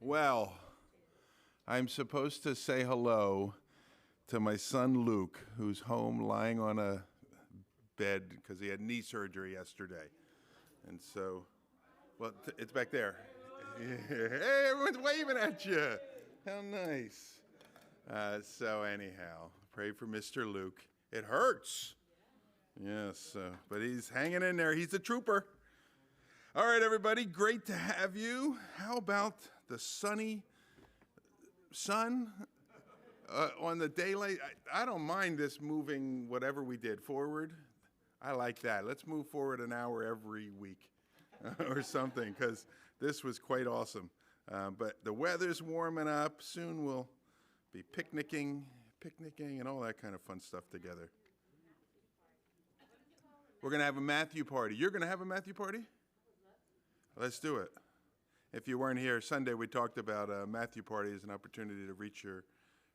Well, I'm supposed to say hello to my son Luke, who's home lying on a bed because he had knee surgery yesterday. And so, well, it's back there. Hey, everyone's waving at you. How nice. So anyhow, pray for Mr. Luke. It hurts. Yes, but he's hanging in there. He's a trooper. All right, everybody, great to have you. How about the sunny sun on the daylight? I don't mind this moving whatever we did forward. I like that. Let's move forward an hour every week or something, because this was quite awesome. But the weather's warming up. Soon we'll be picnicking and all that kind of fun stuff together. We're going to have a Matthew party. You're going to have a Matthew party? Let's do it. If you weren't here Sunday, we talked about a Matthew party as an opportunity to reach your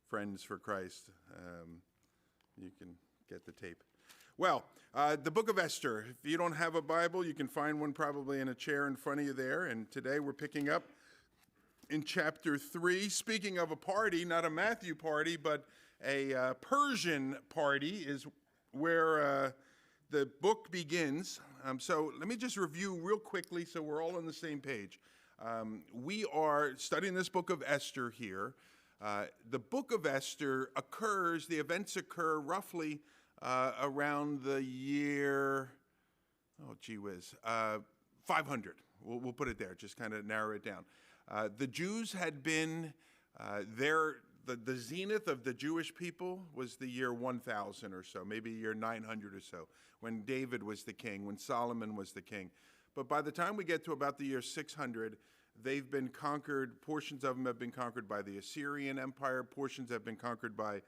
friends for Christ. You can get the tape. Well, the book of Esther. If you don't have a Bible, you can find one probably in a chair in front of you there. And today we're picking up in chapter 3. Speaking of a party, not a Matthew party, but a Persian party is where the book begins. So let me just review real quickly so we're all on the same page. We are studying this book of Esther here. The book of Esther the events occur roughly around the year, 500. We'll put it there, just kind of narrow it down. The Jews had been the zenith of the Jewish people was the year 1000 or so, maybe year 900 or so, when David was the king, when Solomon was the king. But by the time we get to about the year 600, they've been conquered. Portions of them have been conquered by the Assyrian Empire. Portions have been conquered by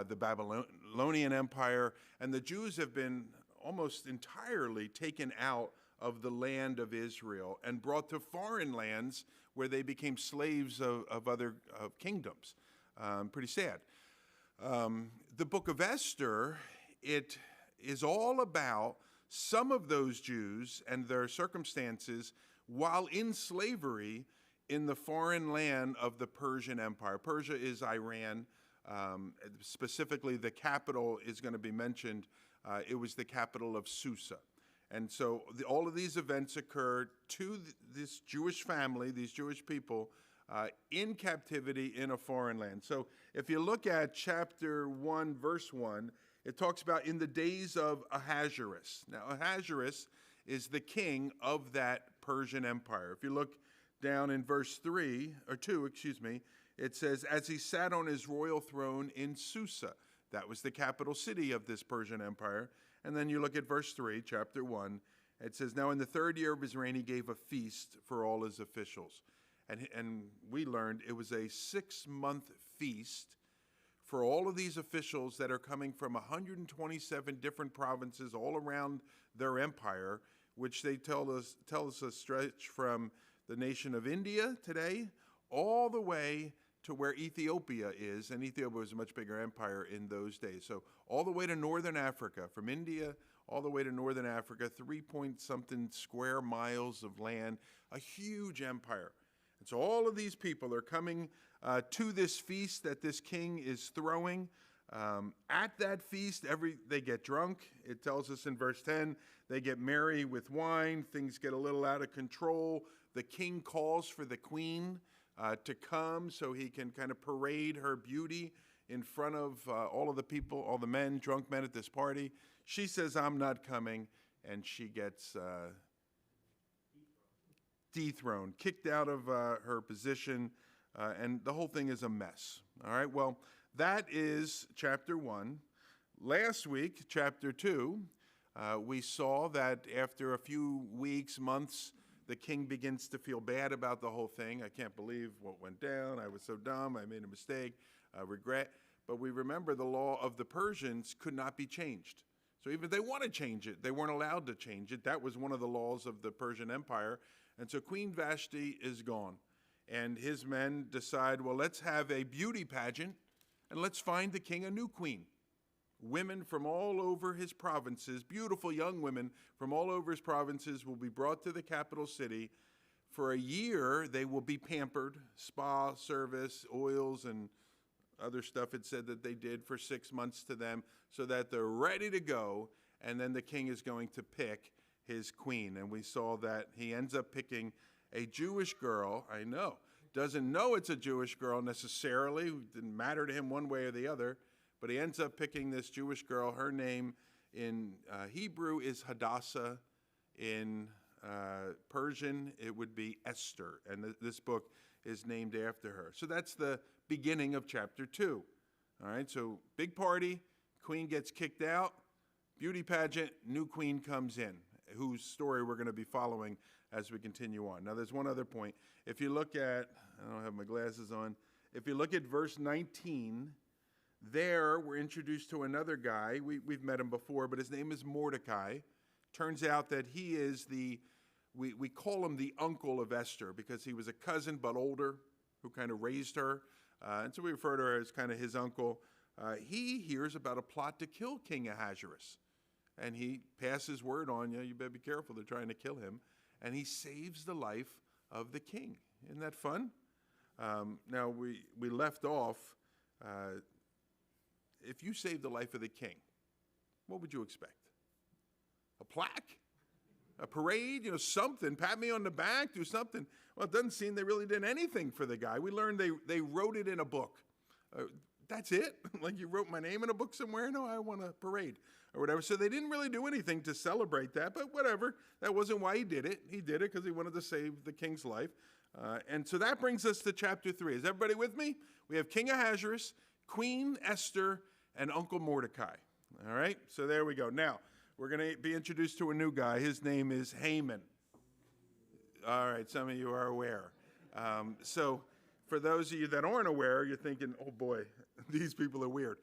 the Babylonian Empire. And the Jews have been almost entirely taken out of the land of Israel and brought to foreign lands where they became slaves of other kingdoms. Pretty sad. The book of Esther, it is all about some of those Jews and their circumstances while in slavery in the foreign land of the Persian Empire. Persia is Iran. Specifically, the capital is going to be mentioned. It was the capital of Susa. And so all of these events occurred to this Jewish family, these Jewish people, in captivity in a foreign land. So if you look at chapter 1, verse 1, it talks about in the days of Ahasuerus. Now, Ahasuerus is the king of that Persian Empire. If you look down in verse 2, it says, as he sat on his royal throne in Susa. That was the capital city of this Persian Empire. And then you look at verse 3, chapter 1. It says, now in the 3rd year of his reign, he gave a feast for all his officials. And we learned it was a 6-month feast for all of these officials that are coming from 127 different provinces all around their empire, which they tell us stretch from the nation of India today all the way to where Ethiopia is, and Ethiopia was a much bigger empire in those days. So all the way to northern Africa, from India all the way to northern Africa, 3-point-something square miles of land, a huge empire. And so all of these people are coming to this feast that this king is throwing. At that feast, they get drunk. It tells us in verse 10, they get merry with wine. Things get a little out of control. The king calls for the queen to come so he can kind of parade her beauty in front of all of the people, all the men, drunk men at this party. She says, I'm not coming, and she gets dethroned, kicked out of her position, and the whole thing is a mess. All right, well, that is chapter 1. Last week, chapter 2, we saw that after a few weeks, months, the king begins to feel bad about the whole thing. I can't believe what went down. I was so dumb. I made a mistake. Regret. But we remember the law of the Persians could not be changed. So even if they want to change it, they weren't allowed to change it. That was one of the laws of the Persian Empire. And so Queen Vashti is gone. And his men decide, well, let's have a beauty pageant, and let's find the king a new queen. Women from all over his provinces, beautiful young women from all over his provinces, will be brought to the capital city for a year, they will be pampered, spa service, oils, and other stuff it said that they did for 6 months to them so that they're ready to go. And then the king is going to pick his queen. And we saw that he ends up picking a Jewish girl. I know. Doesn't know it's a Jewish girl necessarily. Didn't matter to him one way or the other. But he ends up picking this Jewish girl. Her name in Hebrew is Hadassah. In Persian, it would be Esther. And this book is named after her. So that's the beginning of chapter 2. All right, so big party. Queen gets kicked out. Beauty pageant. New queen comes in, whose story we're going to be following as we continue on. Now, there's one other point. If you look at, I don't have my glasses on. If you look at verse 19, there we're introduced to another guy. We've met him before, but his name is Mordecai. Turns out that he is we call him the uncle of Esther because he was a cousin but older who kind of raised her. And so we refer to her as kind of his uncle. He hears about a plot to kill King Ahasuerus. And he passes word on, you better be careful, they're trying to kill him. And he saves the life of the king. Isn't that fun? Now, we left off, if you saved the life of the king, what would you expect? A plaque? A parade? Something. Pat me on the back, do something. Well, it doesn't seem they really did anything for the guy. We learned they wrote it in a book. That's it? Like you wrote my name in a book somewhere? No, I want a parade or whatever. So they didn't really do anything to celebrate that, but whatever. That wasn't why he did it. He did it because he wanted to save the king's life. And so that brings us to chapter 3. Is everybody with me? We have King Ahasuerus, Queen Esther, and Uncle Mordecai. All right? So there we go. Now, we're going to be introduced to a new guy. His name is Haman. All right, some of you are aware. So for those of you that aren't aware, you're thinking, oh boy, these people are weird.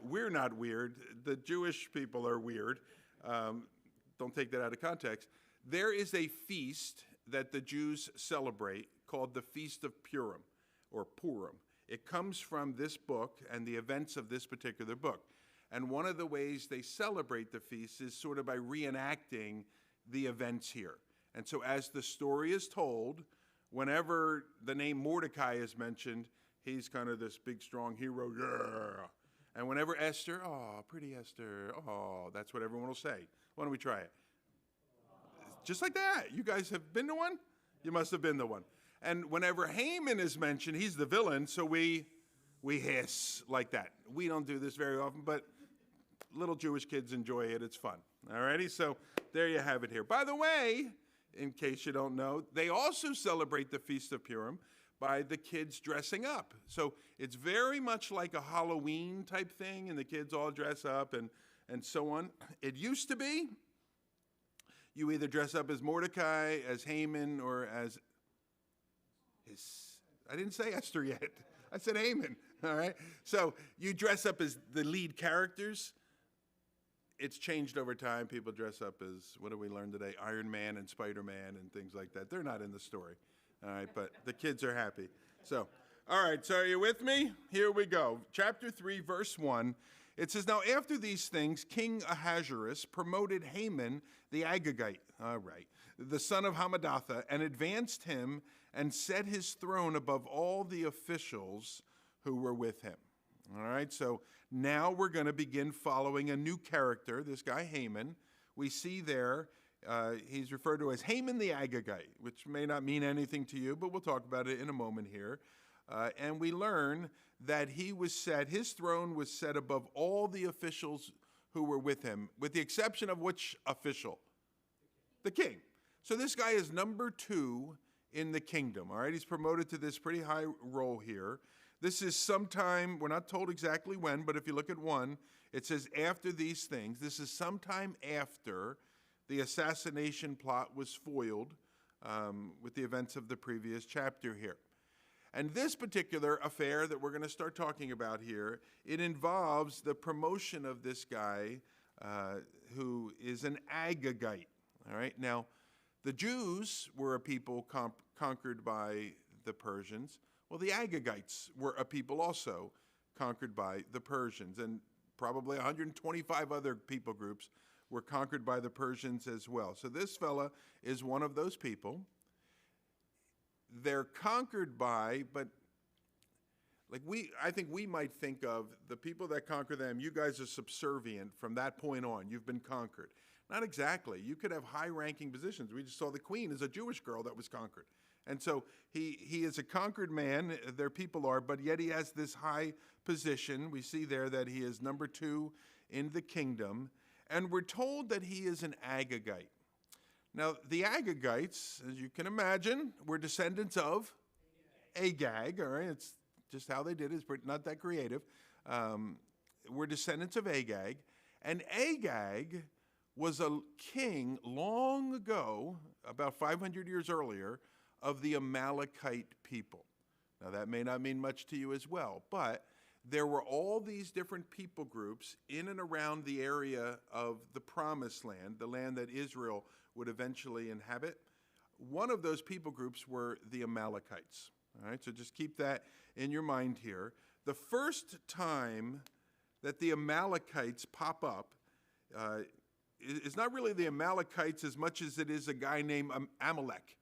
We're not weird. The Jewish people are weird. Don't take that out of context. There is a feast that the Jews celebrate called the Feast of Purim, or Purim. It comes from this book and the events of this particular book. And one of the ways they celebrate the feast is sort of by reenacting the events here. And so as the story is told, whenever the name Mordecai is mentioned, he's kind of this big, strong hero. Yeah. And whenever Esther, oh, pretty Esther, oh, that's what everyone will say. Why don't we try it? Just like that. You guys have been to one? You must have been to one. And whenever Haman is mentioned, he's the villain, so we hiss like that. We don't do this very often, but little Jewish kids enjoy it. It's fun. All righty? So there you have it here. By the way, in case you don't know, they also celebrate the Feast of Purim by the kids dressing up. So it's very much like a Halloween type thing, and the kids all dress up and so on. It used to be you either dress up as Mordecai, as Haman, or as I didn't say Esther yet. I said Haman, all right? So you dress up as the lead characters. It's changed over time. People dress up as, what did we learn today? Iron Man and Spider-Man and things like that. They're not in the story, all right? But the kids are happy. So, all right, so are you with me? Here we go. Chapter 3, verse 1. It says, now after these things, King Ahasuerus promoted Haman the Agagite, all right, the son of Hammedatha, and advanced him and set his throne above all the officials who were with him. All right, so now we're going to begin following a new character, this guy Haman. We see there, he's referred to as Haman the Agagite, which may not mean anything to you, but we'll talk about it in a moment here. And we learn that his throne was set above all the officials who were with him, with the exception of which official? The king. So this guy is number 2 in the kingdom, all right? He's promoted to this pretty high role here. This is sometime, we're not told exactly when, but if you look at 1, it says after these things. This is sometime after the assassination plot was foiled with the events of the previous chapter here. And this particular affair that we're going to start talking about here, it involves the promotion of this guy who is an Agagite. All right, now the Jews were a people conquered by the Persians. Well, the Agagites were a people also conquered by the Persians, and probably 125 other people groups were conquered by the Persians as well. So this fella is one of those people. they're conquered by, but I think we might think of the people that conquer them, you guys are subservient from that point on. You've been conquered. Not exactly. You could have high-ranking positions. We just saw the queen is a Jewish girl that was conquered. And so he is a conquered man, their people are, but yet he has this high position. We see there that he is number 2 in the kingdom. And we're told that he is an Agagite. Now, the Agagites, as you can imagine, were descendants of Agag, all right? It's just how they did it. It's not that creative. We're descendants of Agag. And Agag was a king long ago, about 500 years earlier, of the Amalekite people. Now, that may not mean much to you as well, but there were all these different people groups in and around the area of the Promised Land, the land that Israel would eventually inhabit. One of those people groups were the Amalekites. All right, so just keep that in your mind here. The first time that the Amalekites pop up is not really the Amalekites as much as it is a guy named Amalek.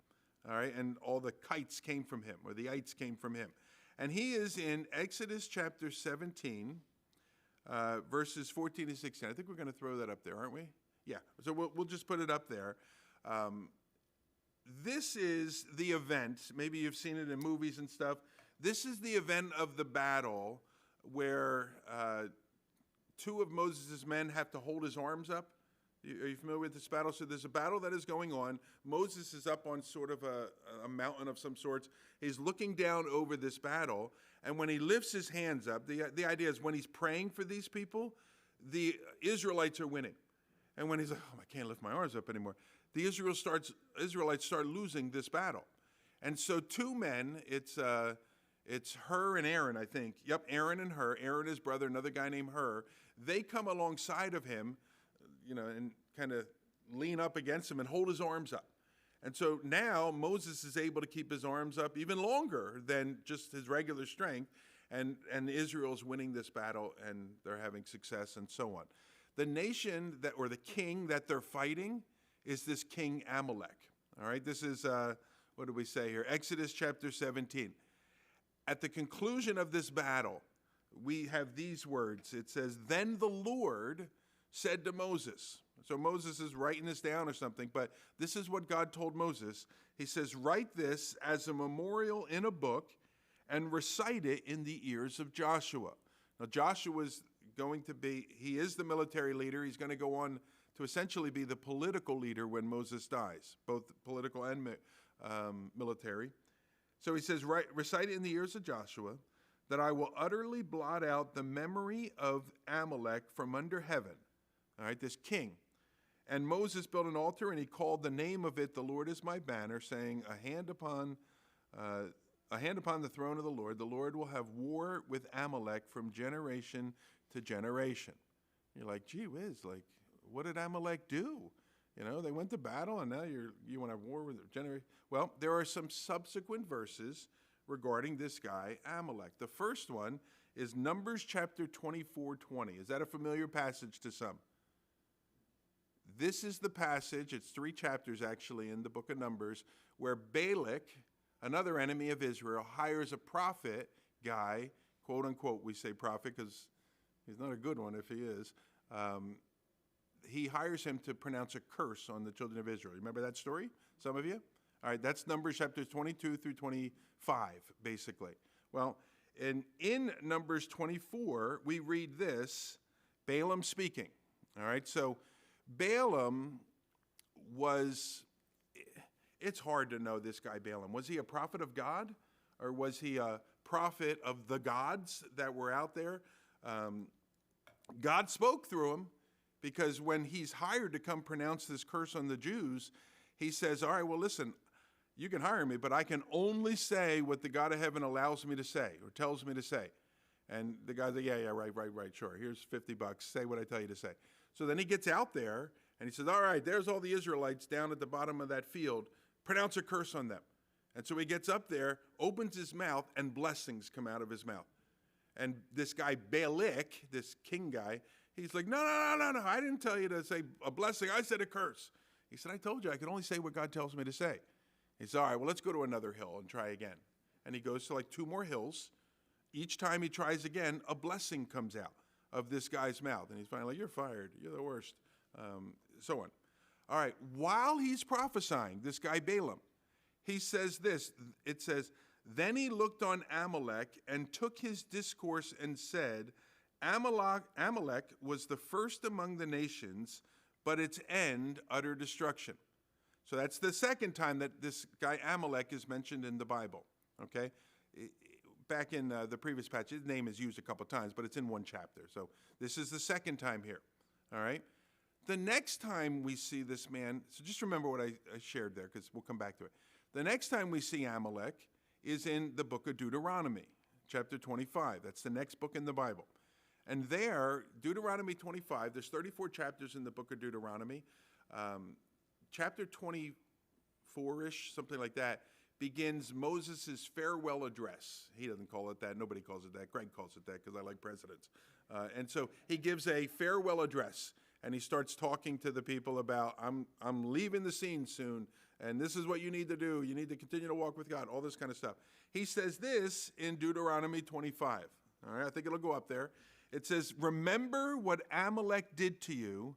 All right, and all the kites came from him, or the ites came from him. And he is in Exodus chapter 17, verses 14 to 16. I think we're going to throw that up there, aren't we? Yeah, so we'll just put it up there. This is the event. Maybe you've seen it in movies and stuff. This is the event of the battle where 2 of Moses' men have to hold his arms up. Are you familiar with this battle? So there's a battle that is going on. Moses is up on sort of a mountain of some sorts. He's looking down over this battle. And when he lifts his hands up, the idea is when he's praying for these people, the Israelites are winning. And when he's like, oh, I can't lift my arms up anymore, the Israelites start losing this battle. And so 2 men, it's Hur and Aaron, I think. Yep, Aaron and Hur. Aaron, his brother, another guy named Hur. They come alongside of him, and kind of lean up against him and hold his arms up. And so now Moses is able to keep his arms up even longer than just his regular strength, and Israel's winning this battle, and they're having success, and so on. The nation or the king that they're fighting is this king Amalek. All right, this is, what do we say here? Exodus chapter 17. At the conclusion of this battle, we have these words. It says, then the Lord said to Moses. So Moses is writing this down or something, but this is what God told Moses. He says, write this as a memorial in a book and recite it in the ears of Joshua. Now, Joshua's he is the military leader. He's going to go on to essentially be the political leader when Moses dies, both political and military. So he says, recite it in the ears of Joshua, that I will utterly blot out the memory of Amalek from under heaven. All right, this king. And Moses built an altar, and he called the name of it, the Lord is my banner, saying, a hand upon the throne of the Lord will have war with Amalek from generation to generation. You're like, gee whiz, what did Amalek do? They went to battle, and now you want to have war with a generation. Well, there are some subsequent verses regarding this guy, Amalek. The first one is Numbers chapter 24:20. Is that a familiar passage to some? This is the passage, it's 3 chapters actually in the book of Numbers, where Balak, another enemy of Israel, hires a prophet guy, quote unquote, we say prophet because he's not a good one if he is. He hires him to pronounce a curse on the children of Israel. Remember that story, some of you? All right, that's Numbers chapters 22 through 25, basically. Well, in Numbers 24, we read this, Balaam speaking. All right, so Balaam it's hard to know this guy Balaam. Was he a prophet of God, or was he a prophet of the gods that were out there? God spoke through him, because when he's hired to come pronounce this curse on the Jews, he says, all right, well, listen, you can hire me, but I can only say what the God of heaven allows me to say or tells me to say. And the guy's like, yeah, right, sure. Here's $50. Say what I tell you to say. So then he gets out there, and he says, all right, there's all the Israelites down at the bottom of that field. Pronounce a curse on them. And so he gets up there, opens his mouth, and blessings come out of his mouth. And this guy, Balak, this king guy, he's like, no, I didn't tell you to say a blessing. I said a curse. He said, I told you I could only say what God tells me to say. He said, all right, well, let's go to another hill and try again. And he goes to like 2 more hills. Each time he tries again, a blessing comes out of this guy's mouth. And he's finally like, you're fired. You're the worst. So on. All right, while he's prophesying, this guy Balaam, he says this. It says, then he looked on Amalek and took his discourse and said, Amalek was the first among the nations, but its end utter destruction. So that's the second time that this guy Amalek is mentioned in the Bible, okay? Back in the previous passage, his name is used a couple times, but it's in one chapter. So this is the second time here, all right? The next time we see this man, so just remember what I shared there, because we'll come back to it. The next time we see Amalek is in the book of Deuteronomy, chapter 25. That's the next book in the Bible. And there, Deuteronomy 25, there's 34 chapters in the book of Deuteronomy. Chapter 24-ish, something like that, begins Moses' farewell address. He doesn't call it that. Nobody calls it that. Greg calls it that because I like presidents. And so he gives a farewell address, and he starts talking to the people about, I'm leaving the scene soon, and this is what you need to do. You need to continue to walk with God, all this kind of stuff. He says this in Deuteronomy 25. All right, I think it'll go up there. It says, remember what Amalek did to you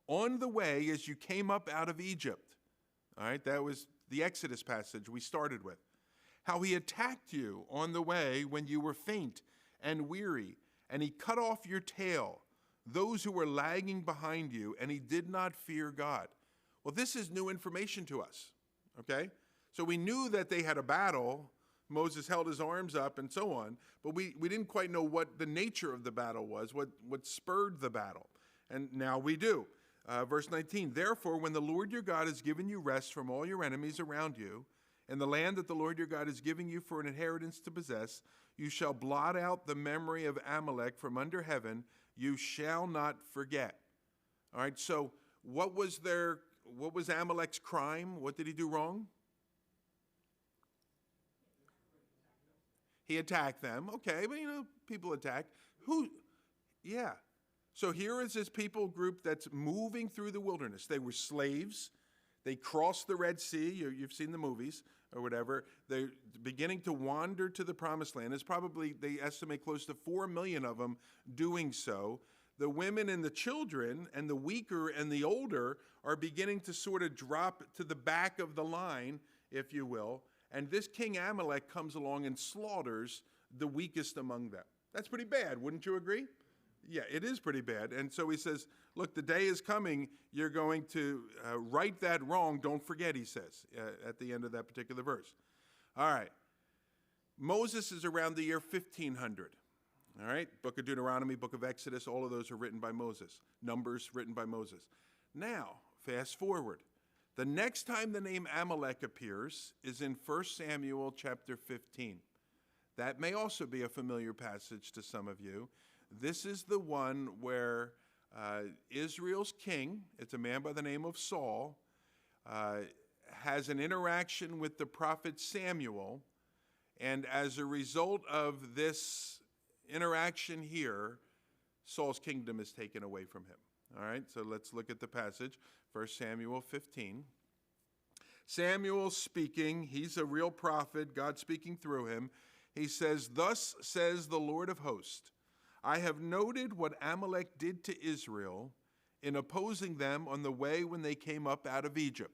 on the way as you came up out of Egypt. All right, that was the Exodus passage we started with. How he attacked you on the way when you were faint and weary, and he cut off your tail, those who were lagging behind you, and he did not fear God. Well, this is new information to us, okay? So we knew that they had a battle. Moses held his arms up and so on, but we didn't quite know what the nature of the battle was, what spurred the battle. And now we do. Verse 19, therefore, when the Lord your God has given you rest from all your enemies around you, and the land that the Lord your God is giving you for an inheritance to possess, you shall blot out the memory of Amalek from under heaven. You shall not forget. All right, so what was Amalek's crime? What did he do wrong? He attacked them. Okay, but people attack. Who? Yeah. So here is this people group that's moving through the wilderness. They were slaves. They crossed the Red Sea. You've seen the movies or whatever. They're beginning to wander to the promised land. It's probably, they estimate, close to 4 million of them doing so. The women and the children and the weaker and the older are beginning to sort of drop to the back of the line, if you will. And this king Amalek comes along and slaughters the weakest among them. That's pretty bad, wouldn't you agree? Yeah, it is pretty bad. And so he says, look, the day is coming. You're going to right that wrong. Don't forget, he says, at the end of that particular verse. All right. Moses is around the year 1500. All right. Book of Deuteronomy, book of Exodus, all of those are written by Moses. Numbers written by Moses. Now, fast forward. The next time the name Amalek appears is in 1 Samuel chapter 15. That may also be a familiar passage to some of you. This is the one where Israel's king, it's a man by the name of Saul, has an interaction with the prophet Samuel, and as a result of this interaction here, Saul's kingdom is taken away from him. All right, so let's look at the passage, 1 Samuel 15. Samuel speaking, he's a real prophet, God speaking through him. He says, thus says the Lord of hosts, I have noted what Amalek did to Israel in opposing them on the way when they came up out of Egypt.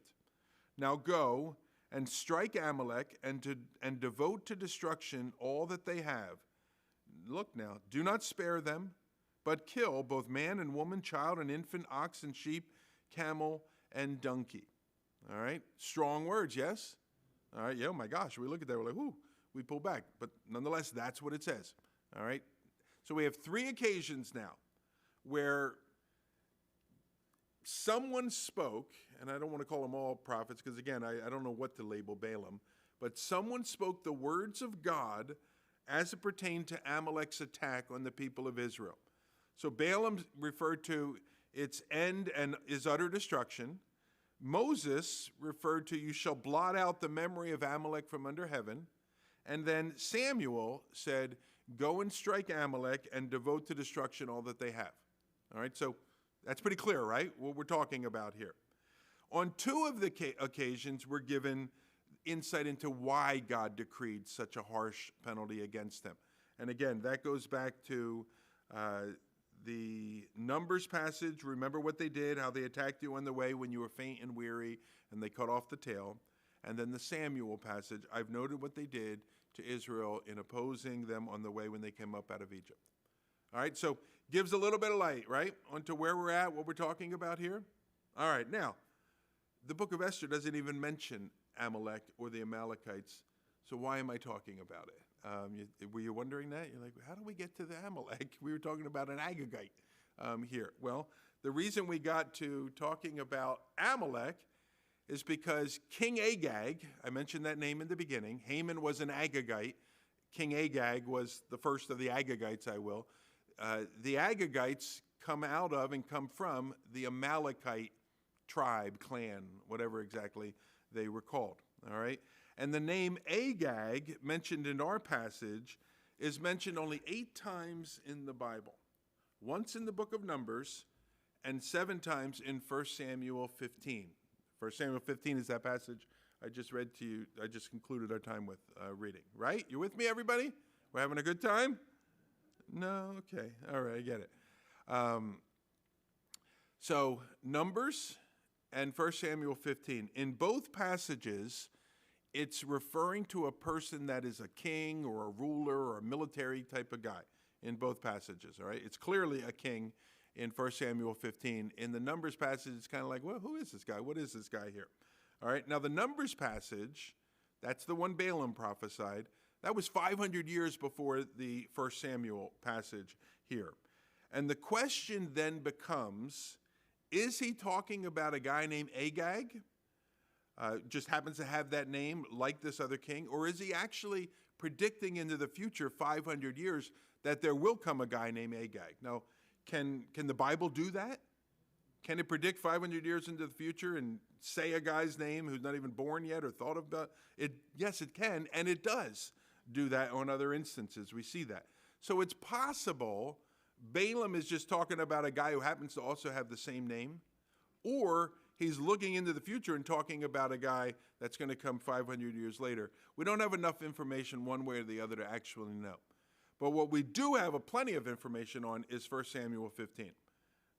Now go and strike Amalek and devote to destruction all that they have. Look now, do not spare them, but kill both man and woman, child and infant, ox and sheep, camel and donkey. All right, strong words, yes? All right, yeah, oh my gosh, we look at that, we're like, whoo, we pull back. But nonetheless, that's what it says. All right. So we have 3 occasions now where someone spoke, and I don't want to call them all prophets because, again, I don't know what to label Balaam, but someone spoke the words of God as it pertained to Amalek's attack on the people of Israel. So Balaam referred to its end and is utter destruction. Moses referred to you shall blot out the memory of Amalek from under heaven. And then Samuel said, go and strike Amalek and devote to destruction all that they have. All right, so that's pretty clear, right, what we're talking about here. On 2 of the occasions, we're given insight into why God decreed such a harsh penalty against them. And again, that goes back to the Numbers passage. Remember what they did, how they attacked you on the way when you were faint and weary, and they cut off the tail. And then the Samuel passage, I've noted what they did to Israel in opposing them on the way when they came up out of Egypt. All right, so gives a little bit of light, right, onto where we're at, what we're talking about here. All right, now, the book of Esther doesn't even mention Amalek or the Amalekites, so why am I talking about it? Were you wondering that? You're like, how do we get to the Amalek? We were talking about an Agagite here. Well, the reason we got to talking about Amalek is because King Agag, I mentioned that name in the beginning. Haman was an Agagite. King Agag was the first of the Agagites, the Agagites come out of and come from the Amalekite tribe, clan, whatever exactly they were called, all right? And the name Agag, mentioned in our passage, is mentioned only 8 times in the Bible. Once in the book of Numbers, and 7 times in 1 Samuel 15. 1 Samuel 15 is that passage I just read to you. I just concluded our time with reading, right? You with me, everybody? We're having a good time? No? Okay. All right, I get it. So Numbers and 1 Samuel 15. In both passages, it's referring to a person that is a king or a ruler or a military type of guy in both passages, all right? It's clearly a king in 1 Samuel 15. In the Numbers passage, it's kind of like, well, who is this guy? What is this guy here? All right, now the Numbers passage, that's the one Balaam prophesied. That was 500 years before the 1 Samuel passage here. And the question then becomes, is he talking about a guy named Agag? Just happens to have that name like this other king? Or is he actually predicting into the future 500 years that there will come a guy named Agag? Now, can the Bible do that? Can it predict 500 years into the future and say a guy's name who's not even born yet or thought about it? Yes, it can, and it does do that on other instances. We see that. So it's possible Balaam is just talking about a guy who happens to also have the same name, or he's looking into the future and talking about a guy that's going to come 500 years later. We don't have enough information one way or the other to actually know. But what we do have plenty of information on is 1 Samuel 15.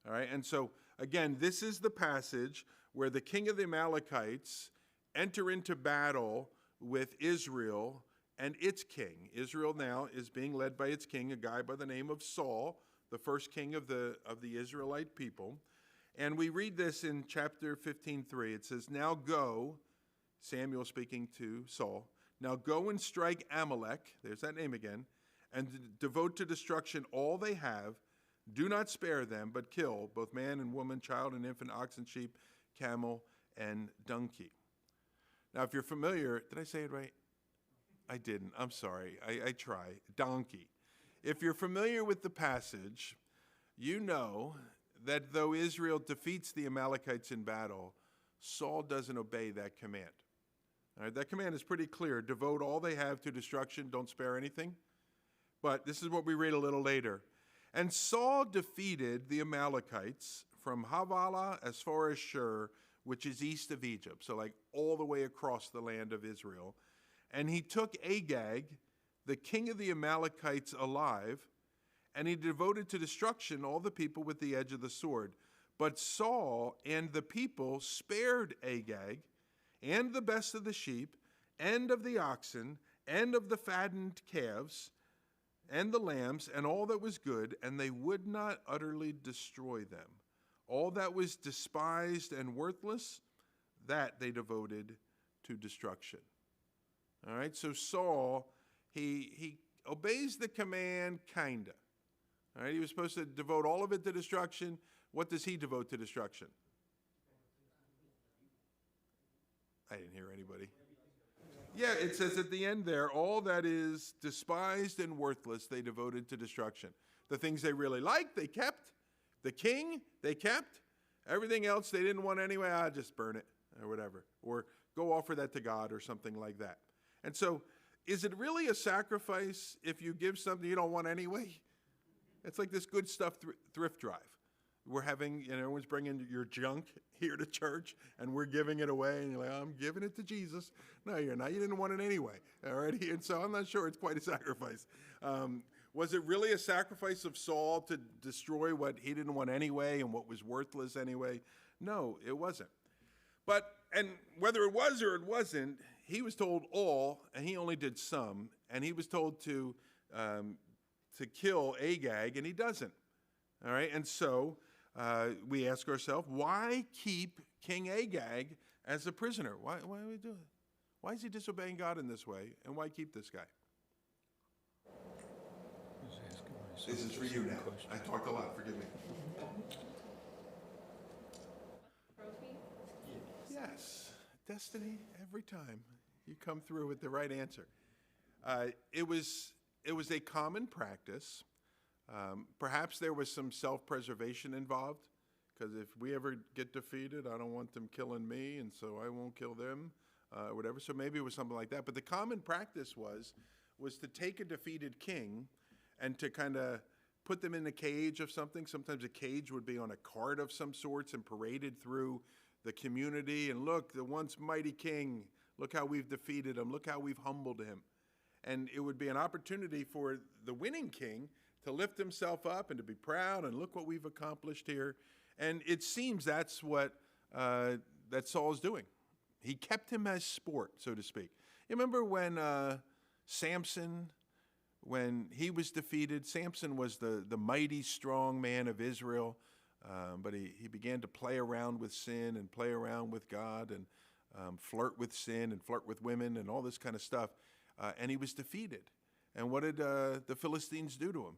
All right, and so, again, this is the passage where the king of the Amalekites enter into battle with Israel and its king. Israel now is being led by its king, a guy by the name of Saul, the first king of the Israelite people. And we read this in chapter 15:3. It says, "Now go," Samuel speaking to Saul, "now go and strike Amalek," there's that name again, "and devote to destruction all they have. Do not spare them, but kill both man and woman, child and infant, ox and sheep, camel and donkey." Now, if you're familiar, did I say it right? I didn't. I'm sorry. I try. Donkey. If you're familiar with the passage, you know that though Israel defeats the Amalekites in battle, Saul doesn't obey that command. All right, that command is pretty clear. Devote all they have to destruction. Don't spare anything. But this is what we read a little later. "And Saul defeated the Amalekites from Havilah as far as Shur, which is east of Egypt," so like all the way across the land of Israel. "And he took Agag, the king of the Amalekites, alive, and he devoted to destruction all the people with the edge of the sword. But Saul and the people spared Agag, and the best of the sheep, and of the oxen, and of the fattened calves, and the lambs, and all that was good, and they would not utterly destroy them. All that was despised and worthless, that they devoted to destruction." All right, so Saul, he obeys the command, kinda. All right, he was supposed to devote all of it to destruction. What does he devote to destruction? I didn't hear anybody. Yeah, it says at the end there, all that is despised and worthless, they devoted to destruction. The things they really liked, they kept. The king, they kept. Everything else they didn't want anyway, just burn it or whatever. Or go offer that to God or something like that. And so, is it really a sacrifice if you give something you don't want anyway? It's like this good stuff thrift drive. we're having, everyone's bringing your junk here to church, and we're giving it away, and you're like, I'm giving it to Jesus. No, you're not. You didn't want it anyway, all right? And so I'm not sure it's quite a sacrifice. Was it really a sacrifice of Saul to destroy what he didn't want anyway and what was worthless anyway? No, it wasn't. And whether it was or it wasn't, he was told all, and he only did some, and he was told to kill Agag, and he doesn't. All right, and so we ask ourselves, why keep King Agag as a prisoner? Why do we do it? Why is he disobeying God in this way, and why keep this guy? This is for you now. I talked a lot, forgive me. Trophy? Yes, destiny every time. You come through with the right answer. It was a common practice. Perhaps there was some self-preservation involved, because if we ever get defeated, I don't want them killing me, and so I won't kill them, or whatever. So maybe it was something like that. But the common practice was to take a defeated king and to kind of put them in a cage of something. Sometimes a cage would be on a cart of some sorts and paraded through the community. And look, the once mighty king, look how we've defeated him. Look how we've humbled him. And it would be an opportunity for the winning king to lift himself up and to be proud and look what we've accomplished here. And it seems that's what that Saul's doing. He kept him as sport, so to speak. You remember when Samson, when he was defeated, Samson was the mighty, strong man of Israel, but he began to play around with sin and play around with God and flirt with sin and flirt with women and all this kind of stuff, and he was defeated. And what did the Philistines do to him?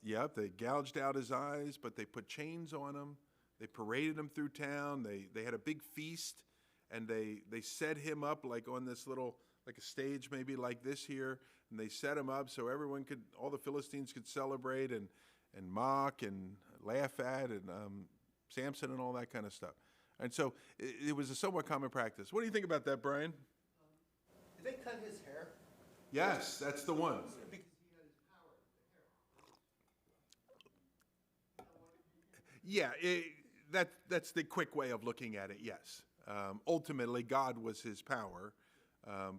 Yep, they gouged out his eyes, but they put chains on him. They paraded him through town. They had a big feast, and they set him up like on this little, like a stage maybe like this here, and they set him up so everyone could, all the Philistines could celebrate and mock and laugh at and Samson and all that kind of stuff. And so it was a somewhat common practice. What do you think about that, Brian? Did they cut his hair? Yes, that's the one. Because he had his power with the hair. Yeah, that's the quick way of looking at it, yes. Ultimately, God was his power,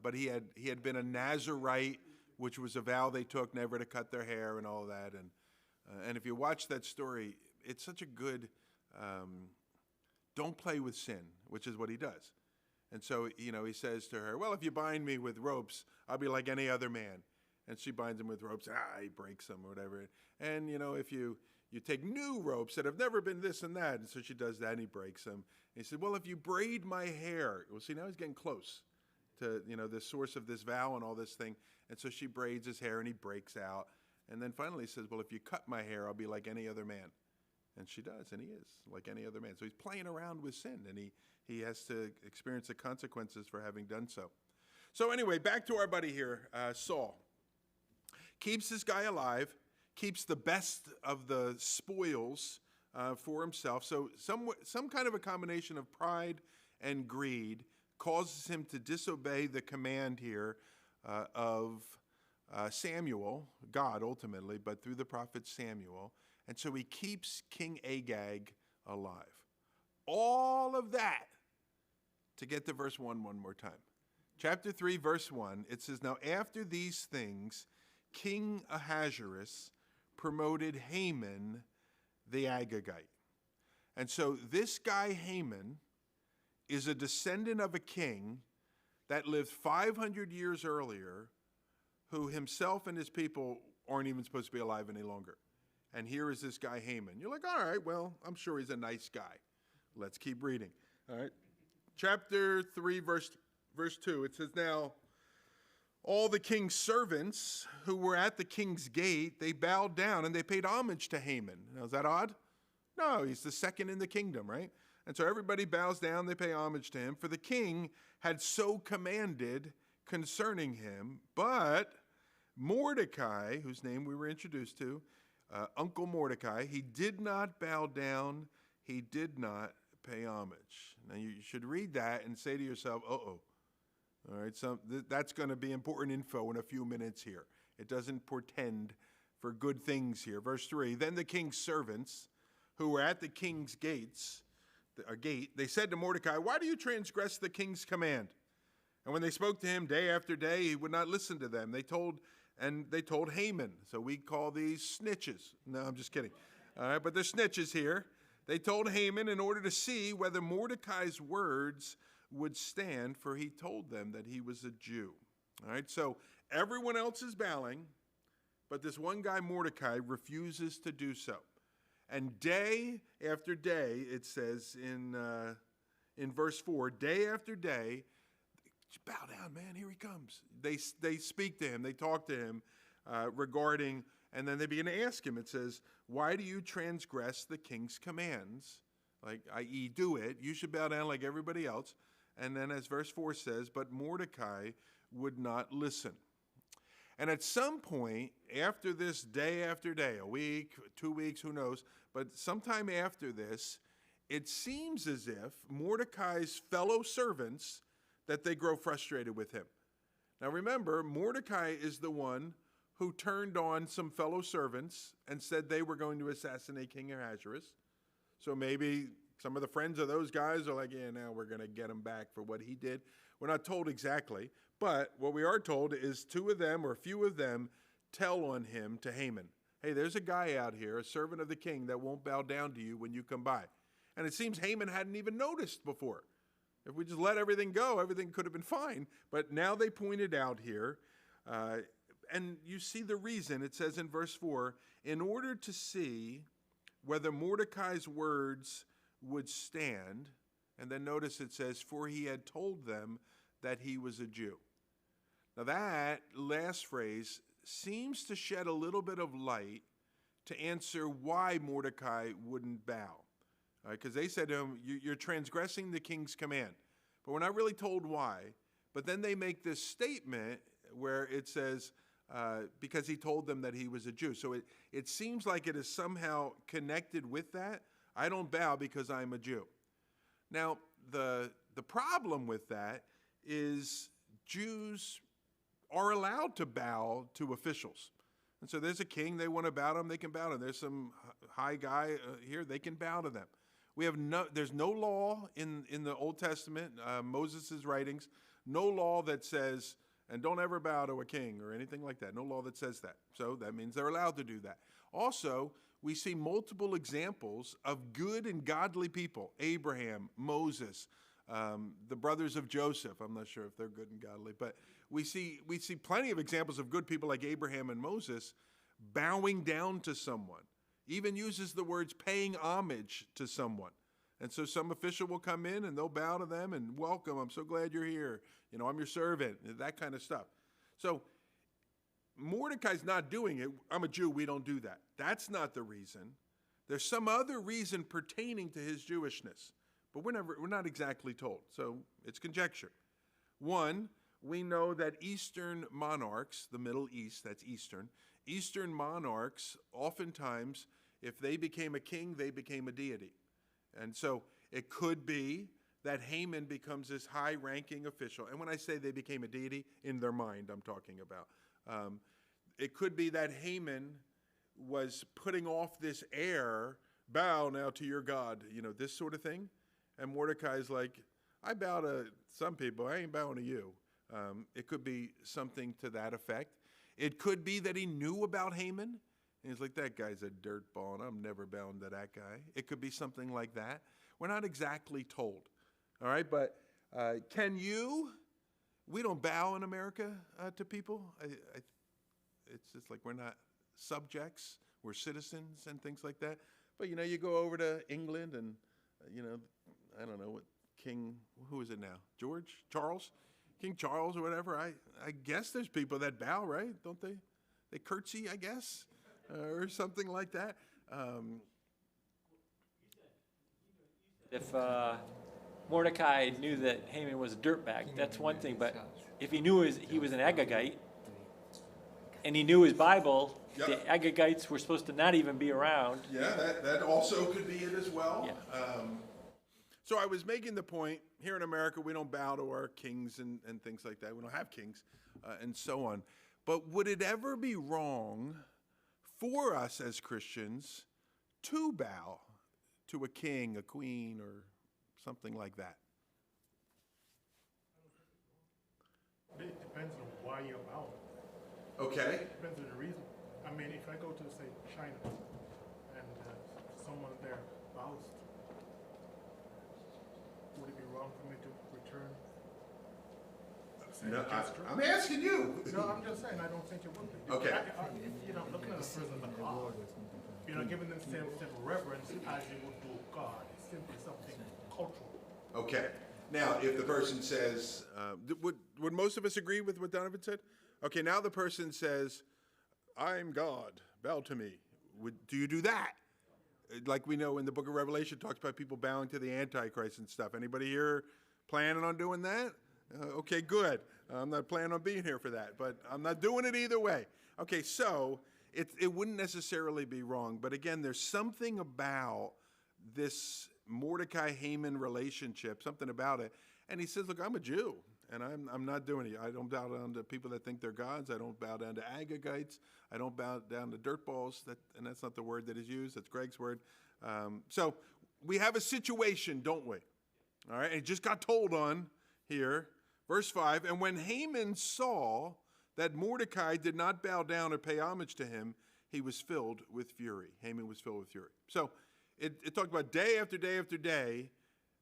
but he had been a Nazirite, which was a vow they took never to cut their hair and all that. And if you watch that story, it's such a good, don't play with sin, which is what he does. And so, he says to her, well, if you bind me with ropes, I'll be like any other man. And she binds him with ropes. He breaks them or whatever. And, if you take new ropes that have never been this and that. And so she does that, and he breaks them. And he said, well, if you braid my hair. Well, see, now he's getting close to, the source of this vow and all this thing. And so she braids his hair, and he breaks out. And then finally he says, well, if you cut my hair, I'll be like any other man. And she does, and he is like any other man. So he's playing around with sin, and he has to experience the consequences for having done so. So anyway, back to our buddy here, Saul. Keeps this guy alive, keeps the best of the spoils for himself. So some kind of a combination of pride and greed causes him to disobey the command here of Samuel, God ultimately, but through the prophet Samuel. And so he keeps King Agag alive. All of that to get to verse 1 one more time. Chapter 3, verse 1, it says, now after these things, King Ahasuerus promoted Haman the Agagite. And so this guy Haman is a descendant of a king that lived 500 years earlier, who himself and his people aren't even supposed to be alive any longer. And here is this guy Haman. You're like, all right, well, I'm sure he's a nice guy. Let's keep reading. All right. Chapter 3, verse 2, it says, now all the king's servants who were at the king's gate, they bowed down and they paid homage to Haman. Now, is that odd? No, he's the second in the kingdom, right? And so everybody bows down, they pay homage to him, for the king had so commanded concerning him. But Mordecai, whose name we were introduced to, Uncle Mordecai, he did not bow down, he did not pay homage. Now you should read that and say to yourself, uh-oh. All right, so that's going to be important info in a few minutes here. It doesn't portend for good things here. Verse 3, then the king's servants who were at the king's gate, they said to Mordecai, why do you transgress the king's command? And when they spoke to him day after day, he would not listen to them. They told Haman. So we call these snitches. No, I'm just kidding. All right, but they're snitches here. They told Haman in order to see whether Mordecai's words would stand, for he told them that he was a Jew. All right, so everyone else is bowing, but this one guy, Mordecai, refuses to do so. And day after day, it says in verse 4, day after day, bow down, man, here he comes. They speak to him, they talk to him regarding, and then they begin to ask him. It says, why do you transgress the king's commands? Like, i.e., do it. You should bow down like everybody else. And then as verse 4 says, but Mordecai would not listen. And at some point, after this day after day, a week, 2 weeks, who knows, but sometime after this, it seems as if Mordecai's fellow servants, that they grow frustrated with him. Now remember, Mordecai is the one who turned on some fellow servants and said they were going to assassinate King Ahasuerus. So maybe some of the friends of those guys are like, yeah, now we're going to get him back for what he did. We're not told exactly, but what we are told is two of them or a few of them tell on him to Haman. Hey, there's a guy out here, a servant of the king, that won't bow down to you when you come by. And it seems Haman hadn't even noticed before. If we just let everything go, everything could have been fine. But now they pointed out here, and you see the reason. It says in verse 4, in order to see whether Mordecai's words would stand, and then notice it says, for he had told them that he was a Jew. Now that last phrase seems to shed a little bit of light to answer why Mordecai wouldn't bow. Because they said to him, you're transgressing the king's command. But we're not really told why. But then they make this statement where it says, because he told them that he was a Jew. So it seems like it is somehow connected with that. I don't bow because I'm a Jew. Now, the problem with that is Jews are allowed to bow to officials. And so there's a king, they want to bow to him, they can bow to him. There's some high guy here, they can bow to them. There's no law in the Old Testament, Moses' writings, no law that says, and don't ever bow to a king or anything like that. No law that says that. So that means they're allowed to do that. Also, we see multiple examples of good and godly people. Abraham, Moses, the brothers of Joseph. I'm not sure if they're good and godly, but we see plenty of examples of good people like Abraham and Moses bowing down to someone. Even uses the words paying homage to someone. And so some official will come in and they'll bow to them and welcome, I'm so glad you're here. You know, I'm your servant, that kind of stuff. So Mordecai's not doing it. I'm a Jew, we don't do that. That's not the reason. There's some other reason pertaining to his Jewishness, but we're not exactly told. So it's conjecture. One, we know that Eastern monarchs, the Middle East, that's Eastern monarchs, oftentimes, if they became a king, they became a deity. And so it could be that Haman becomes this high-ranking official. And when I say they became a deity, in their mind I'm talking about. It could be that Haman was putting off this air, bow now to your God, you know, this sort of thing. And Mordecai's like, I bow to some people, I ain't bowing to you. It could be something to that effect. It could be that he knew about Haman. And he's like, that guy's a dirtball, and I'm never bowing to that guy. It could be something like that. We're not exactly told. All right, but can you? We don't bow in America to people. It's just like we're not subjects. We're citizens and things like that. But, you know, you go over to England and, you know, I don't know what who is it now? Charles? King Charles or whatever. I guess there's people that bow, right? Don't they? They curtsy, I guess, or something like that. If Mordecai knew that Haman was a dirtbag, that's one thing. But if he knew he was an Agagite, and he knew his Bible, Yep. the Agagites were supposed to not even be around. Yeah, that also could be it as well. Yeah. So I was making the point, here in America, we don't bow to our kings and things like that. We don't have kings and so on. But would it ever be wrong for us as Christians to bow to a king, a queen, or something like that? It depends on why you're bowing. Okay. It depends on the reason. I mean, if I go to, say, China, and someone there bows, would it be wrong for me to return? Say, No, a gesture? I'm asking you. No, I'm just saying, I don't think it would be. Okay. Looking at a person as a God, giving them same reverence as you would do God, it's simply something cultural. Okay. Now, if the person says, would most of us agree with what Donovan said? Okay, now the person says, I'm God, bow to me. Do you do that? Like we know in the book of Revelation, talks about people bowing to the Antichrist and stuff. Anybody here planning on doing that? Okay, good. I'm not planning on being here for that, but I'm not doing it either way. Okay, so it wouldn't necessarily be wrong, but again, there's something about this Mordecai-Haman relationship, something about it. And he says, look, I'm a Jew, and I'm not doing it. I don't bow down to people that think they're gods. I don't bow down to Agagites. I don't bow down to dirtballs, and that's not the word that is used. That's Greg's word. So we have a situation, don't we? All right, and it just got told on here. Verse 5, and when Haman saw that Mordecai did not bow down or pay homage to him, he was filled with fury. Haman was filled with fury. So it talked about day after day after day,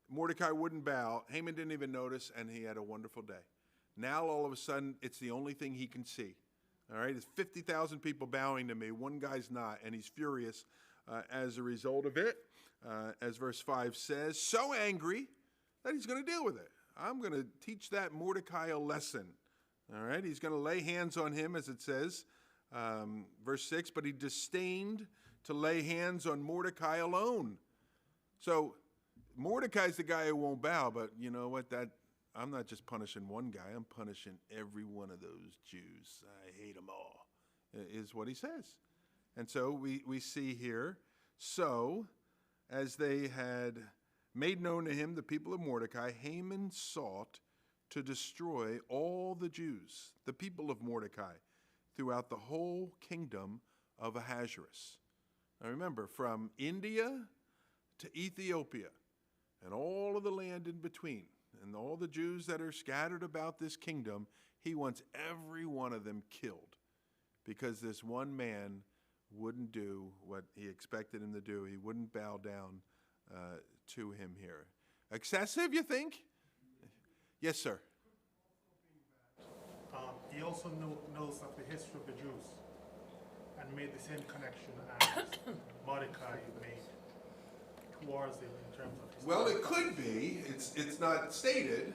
Mordecai wouldn't bow. Haman didn't even notice, and he had a wonderful day. Now, all of a sudden, it's the only thing he can see. All right, there's 50,000 people bowing to me. One guy's not, and he's furious as a result of it. As verse 5 says, so angry that he's going to deal with it. I'm going to teach that Mordecai a lesson. All right, he's going to lay hands on him, as it says. Verse 6, but he disdained to lay hands on Mordecai alone. So Mordecai's the guy who won't bow, but you know what? I'm not just punishing one guy. I'm punishing every one of those Jews. I hate them all, is what he says. And so we see here, so as they had made known to him the people of Mordecai, Haman sought to destroy all the Jews, the people of Mordecai, throughout the whole kingdom of Ahasuerus. Now remember, from India to Ethiopia and all of the land in between, and all the Jews that are scattered about this kingdom, he wants every one of them killed because this one man wouldn't do what he expected him to do. He wouldn't bow down to him here. Excessive, you think? Yes, sir. He also knows of the history of the Jews and made the same connection as Mordecai made towards him in terms of his. Well, it could be. It's not stated,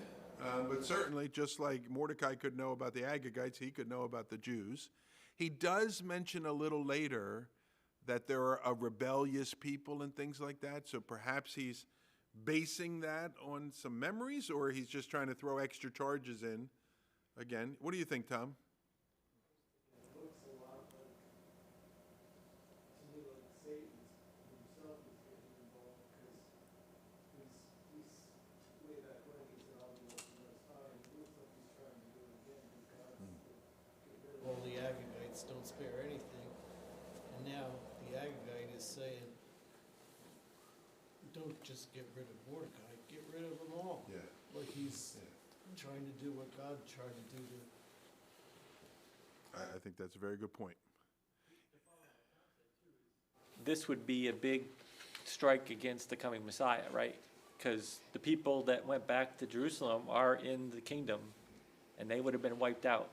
but certainly just like Mordecai could know about the Agagites, he could know about the Jews. He does mention a little later that there are a rebellious people and things like that, so perhaps he's basing that on some memories, or he's just trying to throw extra charges in. Again, what do you think, Tom? It looks a lot like, to me, like Satan himself is getting involved because he's way back when he said, I'll do what the Most High, and it looks like he's trying to do it again because God wants to get rid of Well, the Agagites don't spare anything, and now the Agagite is saying, don't just get rid of Mordecai, get rid of them all. Yeah. Like he's trying to do what God tried to do to. I think that's a very good point. This would be a big strike against the coming Messiah, right? Because the people that went back to Jerusalem are in the kingdom, and they would have been wiped out,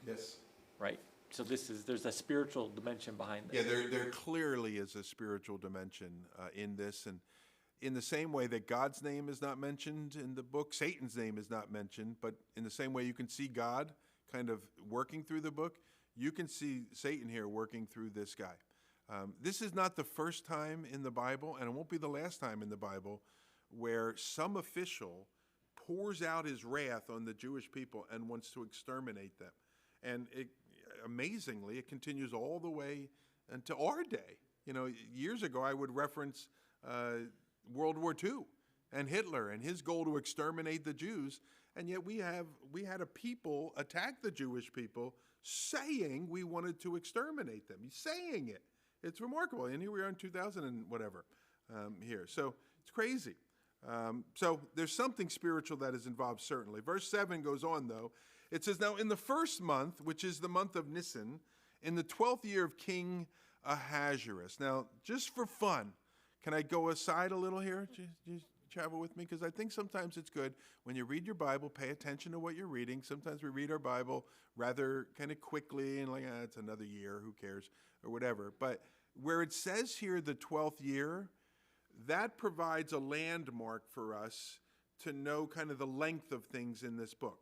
Yes. right? So there's a spiritual dimension behind this. Yeah, there clearly is a spiritual dimension in this, and in the same way that God's name is not mentioned in the book, Satan's name is not mentioned, but in the same way you can see God kind of working through the book, you can see Satan here working through this guy. This is not the first time in the Bible, and it won't be the last time in the Bible, where some official pours out his wrath on the Jewish people and wants to exterminate them. And amazingly, it continues all the way into our day. You know, years ago I would reference World War II and Hitler and his goal to exterminate the Jews. And yet we had a people attack the Jewish people saying we wanted to exterminate them. He's saying it. It's remarkable. And here we are in 2000 and whatever here. So it's crazy. So there's something spiritual that is involved, certainly. Verse 7 goes on, though. It says, now in the first month, which is the month of Nisan, in the 12th year of King Ahasuerus. Now, just for fun, can I go aside a little here? Just travel with me? Because I think sometimes it's good when you read your Bible, pay attention to what you're reading. Sometimes we read our Bible rather kind of quickly and like, it's another year, who cares, or whatever. But where it says here the 12th year, that provides a landmark for us to know kind of the length of things in this book.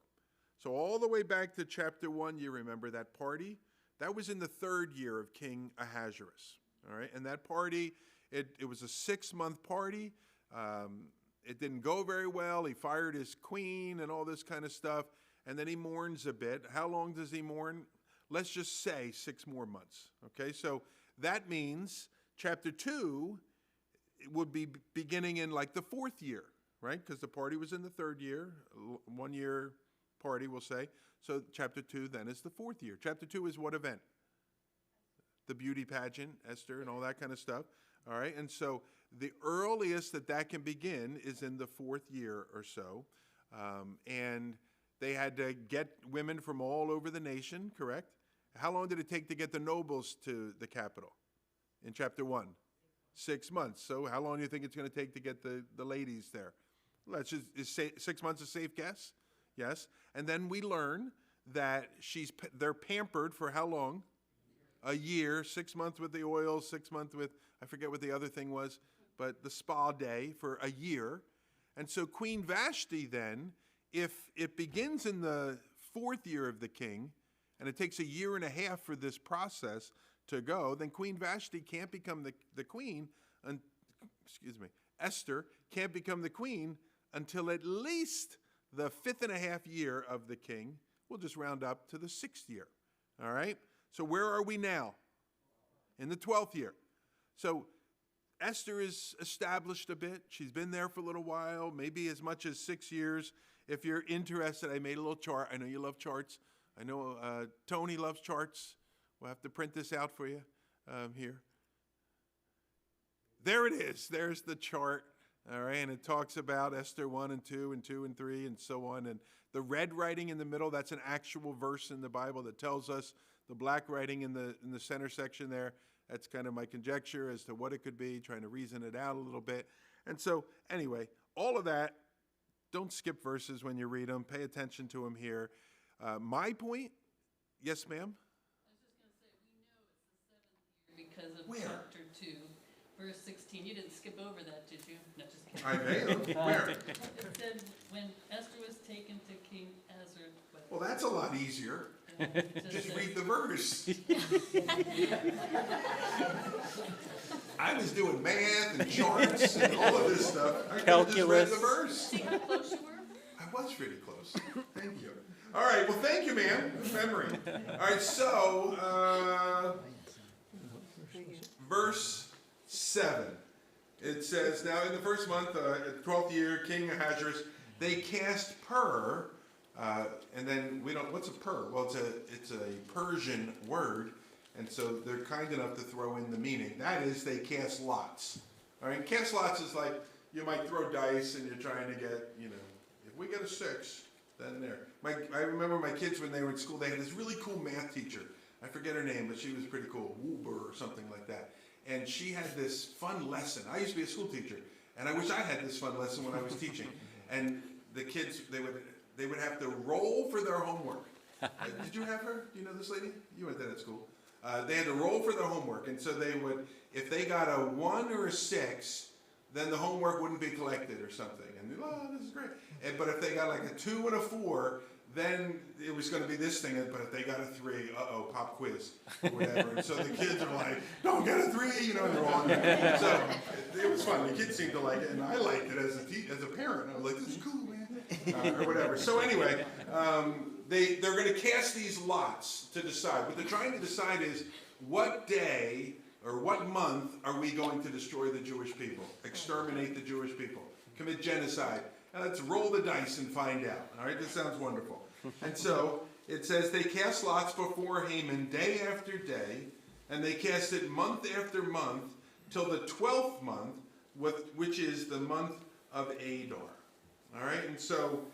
So all the way back to chapter 1, you remember that party? That was in the 3rd year of King Ahasuerus, all right? And that party, it was a 6-month party. It didn't go very well. He fired his queen and all this kind of stuff, and then he mourns a bit. How long does he mourn? Let's just say 6 more months, okay? So that means chapter 2 would be beginning in like the 4th year, right? Because the party was in the 3rd year, 1 year party, we'll say. So chapter 2 then is the 4th year. Chapter 2 is what event? The beauty pageant, Esther, and all that kind of stuff. All right, and so the earliest that can begin is in the 4th year or so. And they had to get women from all over the nation, correct? How long did it take to get the nobles to the capital in chapter 1? 6 months. So how long do you think it's going to take to get the ladies there? Let's just say 6 months a safe guess? Yes. And then we learn that they're pampered for how long? A year. 6 months with the oil, 6 months with, I forget what the other thing was, but the spa day for a year. And so Queen Vashti then, if it begins in the 4th year of the king, and it takes a year and a half for this process to go, then Queen Vashti can't become the queen, Esther can't become the queen until at least the 5th and a half year of the king. We'll just round up to the 6th year, all right? So where are we now? In the 12th year. So Esther is established a bit. She's been there for a little while, maybe as much as 6 years. If you're interested, I made a little chart. I know you love charts. I know Tony loves charts. We'll have to print this out for you here. There it is. There's the chart. All right, and it talks about Esther 1 and 2 and 2 and 3 and so on. And the red writing in the middle, that's an actual verse in the Bible that tells us. The black writing in the center section there, that's kind of my conjecture as to what it could be, trying to reason it out a little bit. And so, anyway, all of that, don't skip verses when you read them. Pay attention to them here. My point, yes, ma'am? I was just going to say, we know it's the 7th year because of Where? chapter 2, verse 16. You didn't skip over that, did you? No, just kidding. I may have. Where? It said, when Esther was taken to King Ahasuerus. Well, that's a lot easier. Just read the verse. I was doing math and charts and all of this stuff. I could have just read the verse. See how close you were? I was pretty close. Thank you. All right. Well, thank you, ma'am. Good memory. All right. So, verse 7. It says, now in the first month, 12th year, King Ahasuerus, they cast pur. And then we don't, what's a pur? Well, it's a Persian word, and so they're kind enough to throw in the meaning. That is, they cast lots. All right, cast lots is like you might throw dice and you're trying to get, if we get a 6, then there. I remember my kids when they were in school, they had this really cool math teacher. I forget her name, but she was pretty cool, Wilbur or something like that. And she had this fun lesson. I used to be a school teacher, and I wish I had this fun lesson when I was teaching. And the kids, they would have to roll for their homework. Did you have her? Do you know this lady? You went to that school. They had to roll for their homework, and so they would, if they got a 1 or a 6, then the homework wouldn't be collected or something. And this is great. But if they got like a 2 and a 4, then it was going to be this thing. But if they got a 3, pop quiz or whatever. And so the kids are like, don't get a 3, and they're on there. So it was fun. The kids seemed to like it, and I liked it as a parent. I was like, this is cool, man, or whatever. So anyway, they're going to cast these lots to decide. What they're trying to decide is what day or what month are we going to destroy the Jewish people, exterminate the Jewish people, commit genocide. Let's roll the dice and find out. All right, this sounds wonderful. And so it says they cast lots before Haman day after day, and they cast it month after month till the 12th month, which is the month of Adar. All right, and so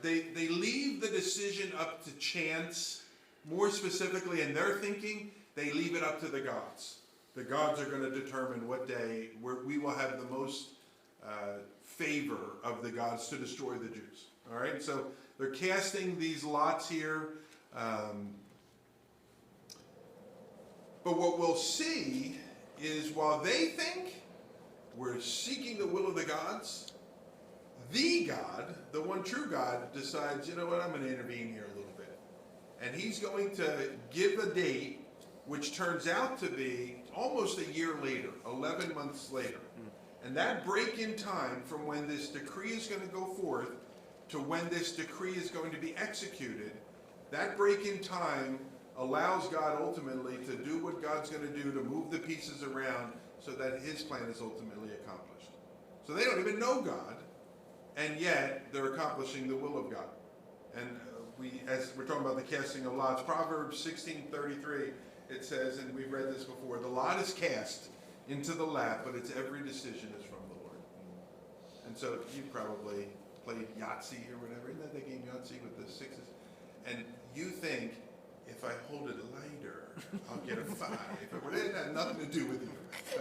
they leave the decision up to chance. More specifically, in their thinking, they leave it up to the gods. The gods are going to determine what day we will have the most favor of the gods to destroy the Jews. All right, so they're casting these lots here. But what we'll see is while they think we're seeking the will of the gods, the God, the one true God, decides, you know what, I'm going to intervene here a little bit. And he's going to give a date which turns out to be almost a year later, 11 months later. And that break in time from when this decree is going to go forth to when this decree is going to be executed, that break in time allows God ultimately to do what God's going to do to move the pieces around so that his plan is ultimately accomplished. So they don't even know God, and yet they're accomplishing the will of God. And as we're talking about the casting of lots, Proverbs 16:33, it says, and we've read this before, the lot is cast into the lap, but its every decision is from the Lord. And so you probably played Yahtzee or whatever. Isn't that the game Yahtzee with the sixes? And you think, if I hold it lighter, I'll get a 5. It had nothing to do with you.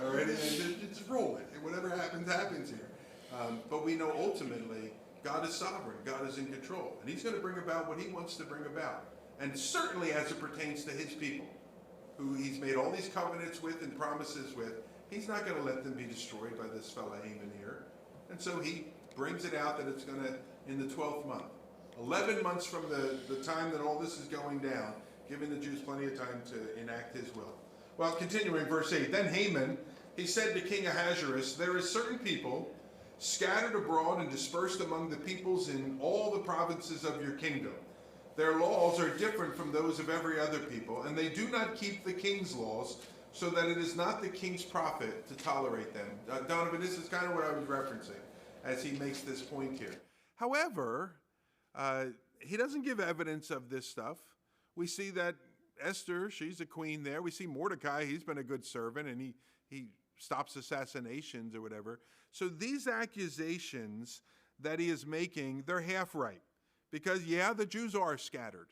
All right? And just roll it. And whatever happens, happens here. But we know ultimately God is sovereign. God is in control. And he's going to bring about what he wants to bring about. And certainly as it pertains to his people, who he's made all these covenants with and promises with, he's not going to let them be destroyed by this fellow Haman here. And so he brings it out that it's going to, in the 12th month. 11 months from the time that all this is going down, giving the Jews plenty of time to enact his will. Well, continuing verse 8, then Haman, he said to King Ahasuerus, there is certain people scattered abroad and dispersed among the peoples in all the provinces of your kingdom. Their laws are different from those of every other people, and they do not keep the king's laws, so that it is not the king's profit to tolerate them. Donovan, this is kind of what I was referencing as he makes this point here. However, he doesn't give evidence of this stuff. We see that Esther, she's a queen there. We see Mordecai, he's been a good servant, and he stops assassinations or whatever. So these accusations that he is making, they're half right. Because, yeah, the Jews are scattered.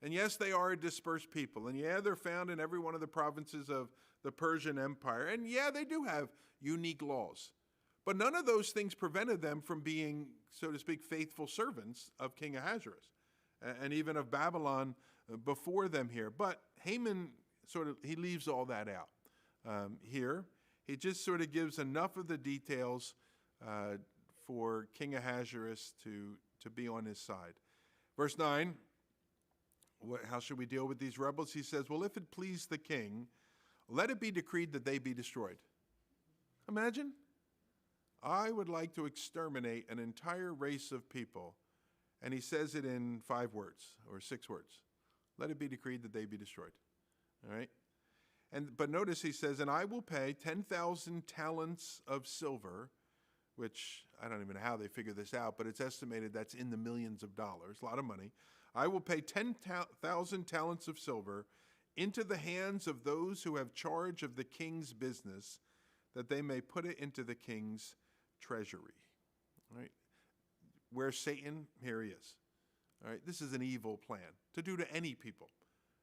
And yes, they are a dispersed people. And yeah, they're found in every one of the provinces of the Persian Empire. And yeah, they do have unique laws. But none of those things prevented them from being, so to speak, faithful servants of King Ahasuerus and even of Babylon before them here. But Haman he leaves all that out here. He just sort of gives enough of the details for King Ahasuerus to be on his side. Verse 9, how should we deal with these rebels? He says, well, if it please the king, let it be decreed that they be destroyed. Imagine. I would like to exterminate an entire race of people. And he says it in 5 words or 6 words. Let it be decreed that they be destroyed. All right? But notice he says, and I will pay 10,000 talents of silver, which I don't even know how they figure this out, but it's estimated that's in the millions of dollars, a lot of money. I will pay 10,000 talents of silver into the hands of those who have charge of the king's business, that they may put it into the king's treasury. All right? Where's Satan? Here he is. All right? This is an evil plan to do to any people.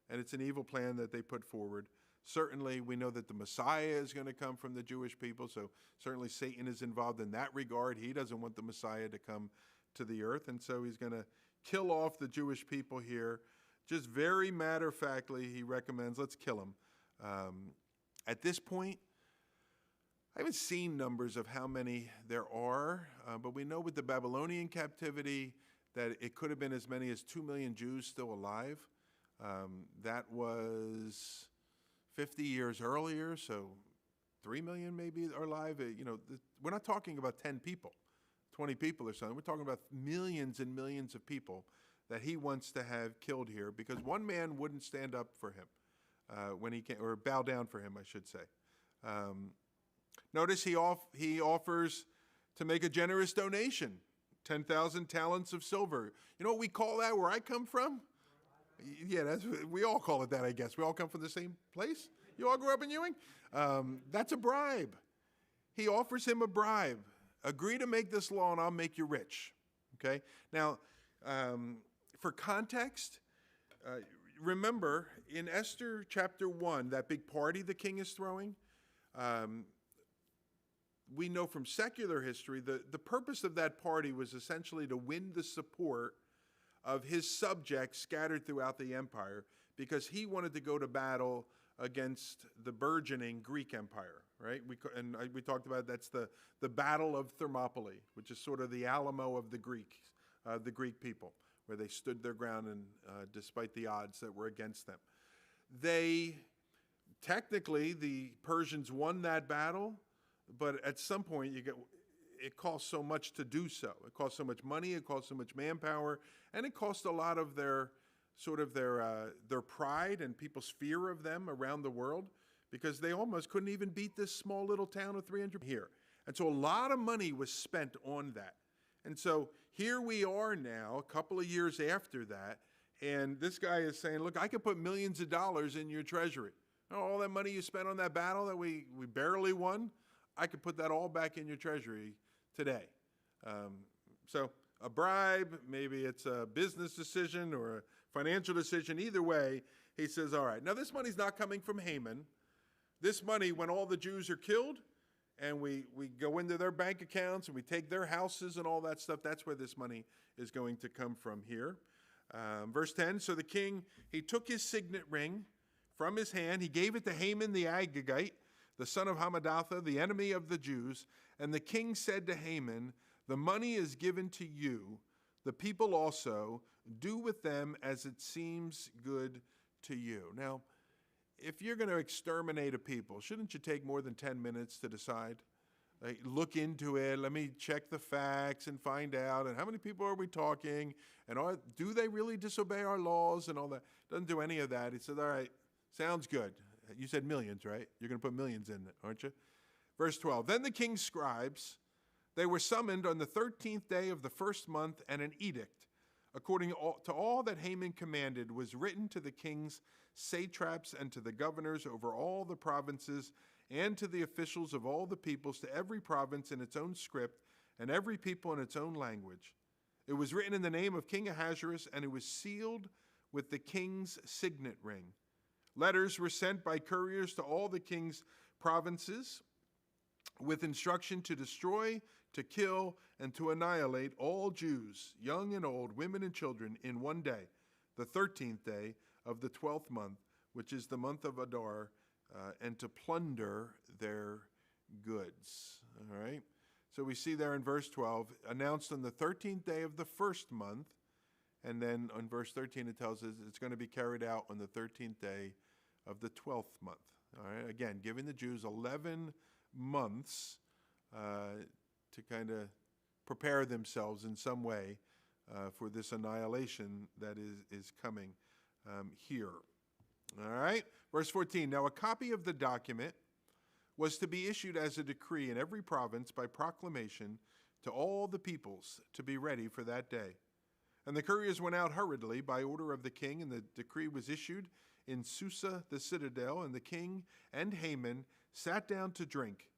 And it's an evil plan that they put forward. Certainly, we know that the Messiah is going to come from the Jewish people, so certainly Satan is involved in that regard. He doesn't want the Messiah to come to the earth, and so he's going to kill off the Jewish people here. Just very matter-of-factly, he recommends, let's kill him. At this point, I haven't seen numbers of how many there are, but we know with the Babylonian captivity that it could have been as many as 2 million Jews still alive. That was 50 years earlier, so 3 million maybe are alive. We're not talking about 10 people, 20 people or something. We're talking about millions and millions of people that he wants to have killed here because one man wouldn't stand up for him when he came, or bow down for him, I should say. Notice he offers to make a generous donation 10,000 talents of silver. You know what we call that where I come from? Yeah, we all call it that, I guess. We all come from the same place. You all grew up in Ewing? That's a bribe. He offers him a bribe. Agree to make this law and I'll make you rich. Okay? Now, for context, remember in Esther chapter 1, that big party the king is throwing, we know from secular history the purpose of that party was essentially to win the support of his subjects scattered throughout the empire because he wanted to go to battle against the burgeoning Greek Empire, right? We talked about that's the Battle of Thermopylae, which is sort of the Alamo of the Greek people, where they stood their ground and despite the odds that were against them. Technically, the Persians won that battle, but at some point it cost so much to do so. It cost so much money, it cost so much manpower, and it cost a lot of their pride and people's fear of them around the world, because they almost couldn't even beat this small little town of 300 here. And so a lot of money was spent on that. And so here we are now, a couple of years after that, and this guy is saying, look, I could put millions of dollars in your treasury. All that money you spent on that battle that we barely won, I could put that all back in your treasury today. So a bribe, maybe it's a business decision or a financial decision. Either way, he says, all right. Now, this money's not coming from Haman. This money, when all the Jews are killed and we go into their bank accounts and we take their houses and all that stuff, that's where this money is going to come from here. Verse 10, so the king, he took his signet ring from his hand. He gave it to Haman the Agagite, the son of Hammedatha, the enemy of the Jews. And the king said to Haman, the money is given to you. The people also do with them as it seems good to you. Now, if you're going to exterminate a people, shouldn't you take more than 10 minutes to decide? Like, look into it. Let me check the facts and find out. And how many people are we talking? And do they really disobey our laws and all that? Doesn't do any of that. He said, all right, sounds good. You said millions, right? You're going to put millions in it, aren't you? Verse 12, then the king's scribes, they were summoned on the 13th day of the first month, and an edict, according to all that Haman commanded, was written to the king's satraps and to the governors over all the provinces and to the officials of all the peoples, to every province in its own script and every people in its own language. It was written in the name of King Ahasuerus, and it was sealed with the king's signet ring. Letters were sent by couriers to all the king's provinces with instruction to destroy, to kill, and to annihilate all Jews, young and old, women and children, in one day, the 13th day of the 12th month, which is the month of Adar, and to plunder their goods. All right? So we see there in verse 12, announced on the 13th day of the first month, and then on verse 13 it tells us it's going to be carried out on the 13th day of the 12th month. All right? Again, giving the Jews 11 months to kind of prepare themselves in some way for this annihilation that is coming here. All right? Verse 14, now a copy of the document was to be issued as a decree in every province by proclamation to all the peoples to be ready for that day. And the couriers went out hurriedly by order of the king, and the decree was issued in Susa the citadel, and the king and Haman sat down to drink,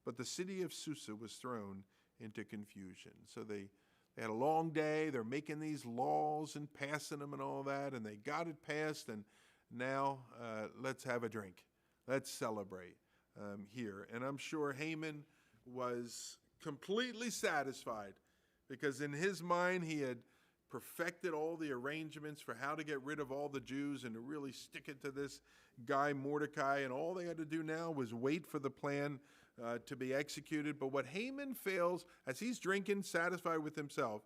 but the city of Susa was thrown into confusion. So they had a long day. They're making these laws and passing them and all that, and they got it passed, and now let's have a drink. Let's celebrate here. And I'm sure Haman was completely satisfied, because in his mind he had perfected all the arrangements for how to get rid of all the Jews and to really stick it to this guy Mordecai, and all they had to do now was wait for the plan to be executed. But what Haman fails, as he's drinking, satisfied with himself,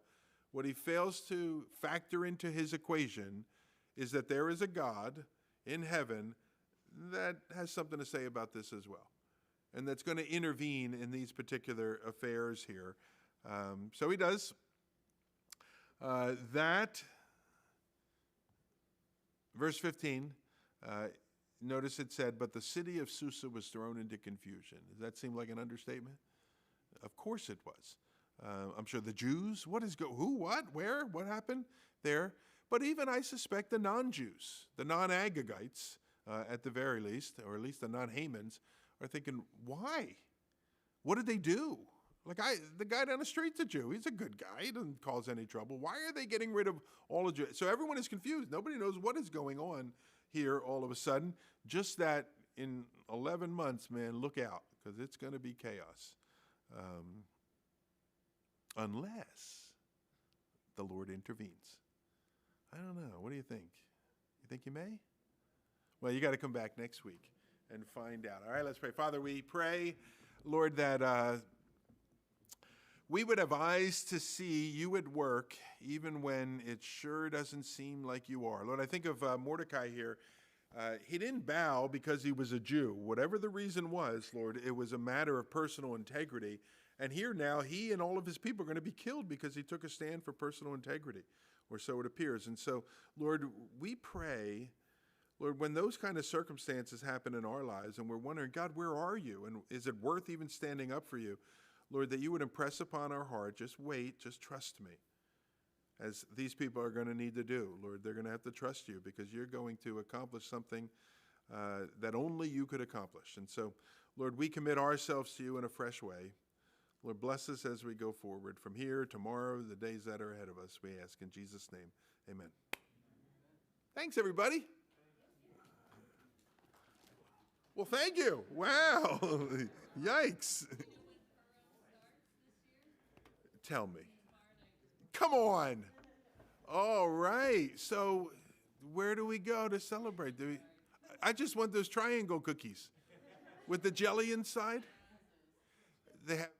what he fails to factor into his equation is that there is a God in heaven that has something to say about this as well, and that's going to intervene in these particular affairs here. So he does that. Verse 15, notice it said, but the city of Susa was thrown into confusion. Does that seem like an understatement? Of course it was. I'm sure the Jews, who, what, where, what happened there? But even, I suspect, the non-Jews, the non-Agagites, at the very least, or at least the non-Hamans, are thinking, why? What did they do? Like, the guy down the street's a Jew. He's a good guy. He doesn't cause any trouble. Why are they getting rid of all of Jews? So everyone is confused. Nobody knows what is going on here all of a sudden. Just that in 11 months, man, look out, because it's going to be chaos. Unless the Lord intervenes. I don't know. What do you think? You think he may? Well, you got to come back next week and find out. All right, let's pray. Father, we pray, Lord, that we would have eyes to see you at work, even when it sure doesn't seem like you are. Lord, I think of Mordecai here. He didn't bow because he was a Jew. Whatever the reason was, Lord, it was a matter of personal integrity. And here now, he and all of his people are going to be killed because he took a stand for personal integrity, or so it appears. And so, Lord, we pray, Lord, when those kind of circumstances happen in our lives and we're wondering, God, where are you? And is it worth even standing up for you? Lord, that you would impress upon our heart, just wait, just trust me, as these people are going to need to do. Lord, they're going to have to trust you because you're going to accomplish something that only you could accomplish. And so, Lord, we commit ourselves to you in a fresh way. Lord, bless us as we go forward from here, tomorrow, the days that are ahead of us, we ask in Jesus' name. Amen. Thanks, everybody. Well, thank you. Wow. Yikes. Tell me. Come on. All right. So where do we go to celebrate? I just want those triangle cookies with the jelly inside. They have